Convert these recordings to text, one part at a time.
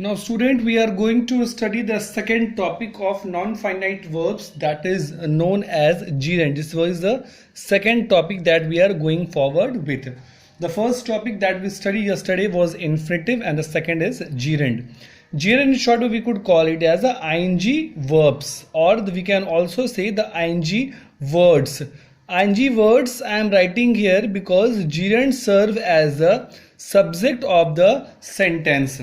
Now student, we are going to study the second topic of non-finite verbs, that is known as gerund. This was the second topic that we are going forward with. The first topic that we studied yesterday was infinitive and the second is gerund. Gerund in short we could call it as the ing verbs, or we can also say the ing words. Ing words I am writing here because gerund serve as the subject of the sentence.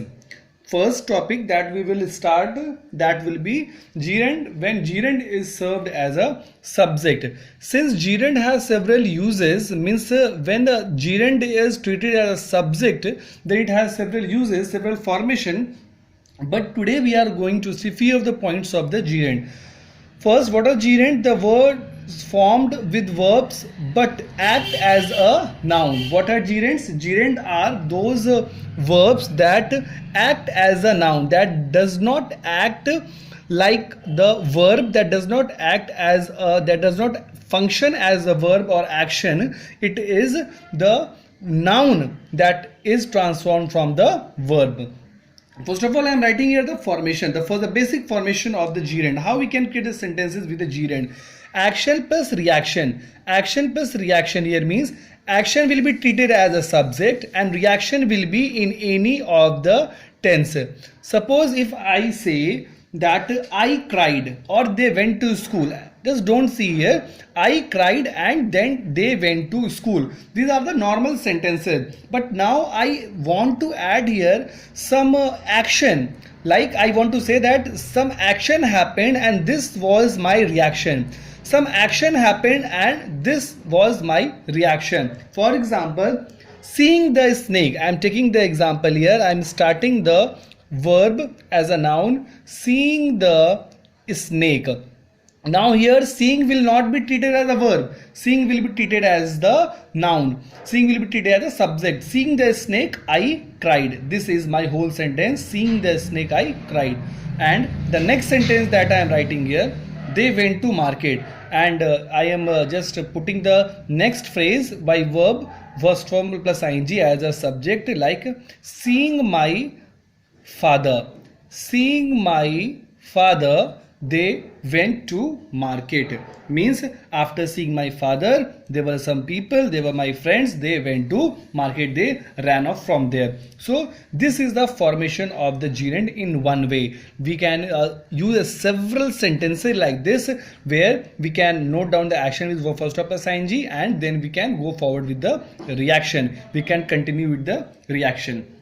First topic that we will start, that will be gerund, when gerund is served as a subject. Since gerund has several uses, means when the gerund is treated as a subject, then it has several uses, several formation. But today we are going to see few of the points of the gerund. First, what are gerund? The word formed with verbs but act as a noun. What are gerunds? Gerund are those verbs that act as a noun, that does not act like the verb, that does not act as a, that does not function as a verb or action. It is the noun that is transformed from the verb. First of all, I am writing here the formation, the basic formation of the gerund. How we can create the sentences with the gerund? Action plus reaction. Action plus reaction here means action will be treated as a subject and reaction will be in any of the tense. Suppose if I say that I cried or they went to school. Just don't see here, I cried and then they went to school. These are the normal sentences. But now I want to add here some action. Like I want to say that some action happened and this was my reaction. Some action happened and this was my reaction. For example, seeing the snake. I am taking the example here. I am starting the verb as a noun. Seeing the snake. Now here seeing will not be treated as a verb. Seeing will be treated as the noun. Seeing will be treated as a subject. Seeing the snake, I cried. This is my whole sentence. Seeing the snake, I cried. And the next sentence that I am writing here, they went to market. And I am just putting the next phrase by verb, first form plus ing as a subject, like seeing my father. Seeing my father, they went to market. Means after seeing my father, there were some people, they were my friends, they went to market, they ran off from there. So this is the formation of the gerund in one way. We can use several sentences like this, where we can note down the action with verb first plus ing and then we can go forward with the reaction. We can continue with the reaction.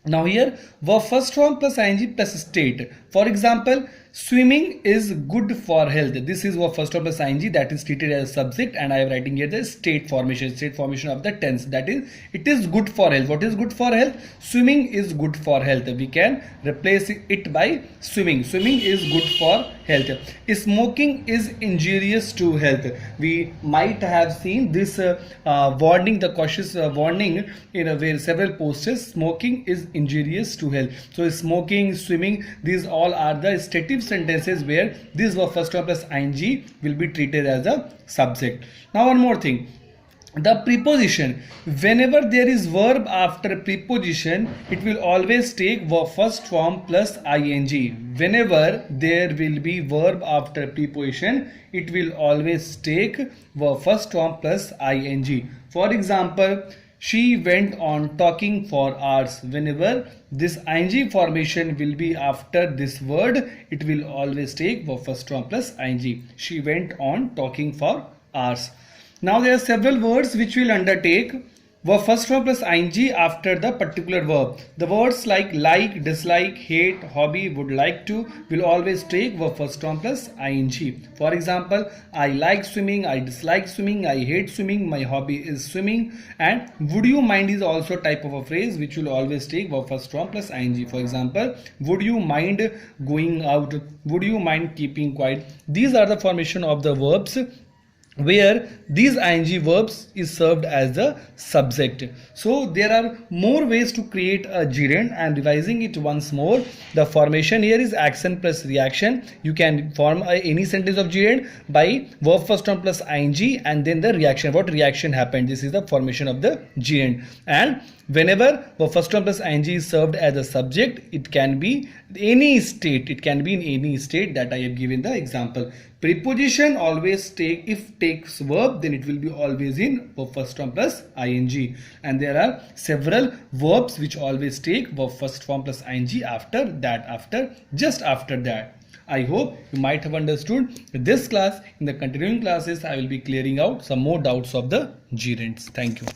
Now here verb first form plus ing plus state. For example, swimming is good for health. This is verb first form plus ing, that is treated as a subject, and I am writing here the state formation of the tense, that is it is good for health. What is good for health? Swimming is good for health. We can replace it by swimming. Swimming is good for health. Smoking is injurious to health. We might have seen this warning, the cautious warning in a way, several posters. Smoking is injurious to health. So smoking, swimming, these all are the stative sentences where this verb first form plus ing will be treated as a subject. Now one more thing, the preposition. Whenever there is verb after preposition, it will always take verb first form plus ing. Whenever there will be verb after preposition, it will always take verb first form plus ing. For example, she went on talking for hours. Whenever this ing formation will be after this word, it will always take verb first form plus ing. She went on talking for hours. Now there are several words which will undertake verb first form plus ing after the particular verb. The words like, dislike, hate, hobby, would like to will always take verb first form plus ing. For example, I like swimming, I dislike swimming, I hate swimming, my hobby is swimming. And would you mind is also type of a phrase which will always take verb first form plus ing. For example, would you mind going out? Would you mind keeping quiet? These are the formation of the verbs where these ing verbs is served as the subject. So there are more ways to create a gerund. I am revising it once more. The formation here is action plus reaction. You can form any sentence of gerund by verb first form plus ing and then the reaction. What reaction happened? This is the formation of the gerund. And Whenever verb first form plus ing is served as a subject, it can be any state, it can be in any state that I have given the example. Preposition always takes verb, then it will be always in verb first form plus ing, and there are several verbs which always take verb first form plus ing after that, just after that. I hope you might have understood this class. In the continuing classes, I will be clearing out some more doubts of the gerunds. Thank you.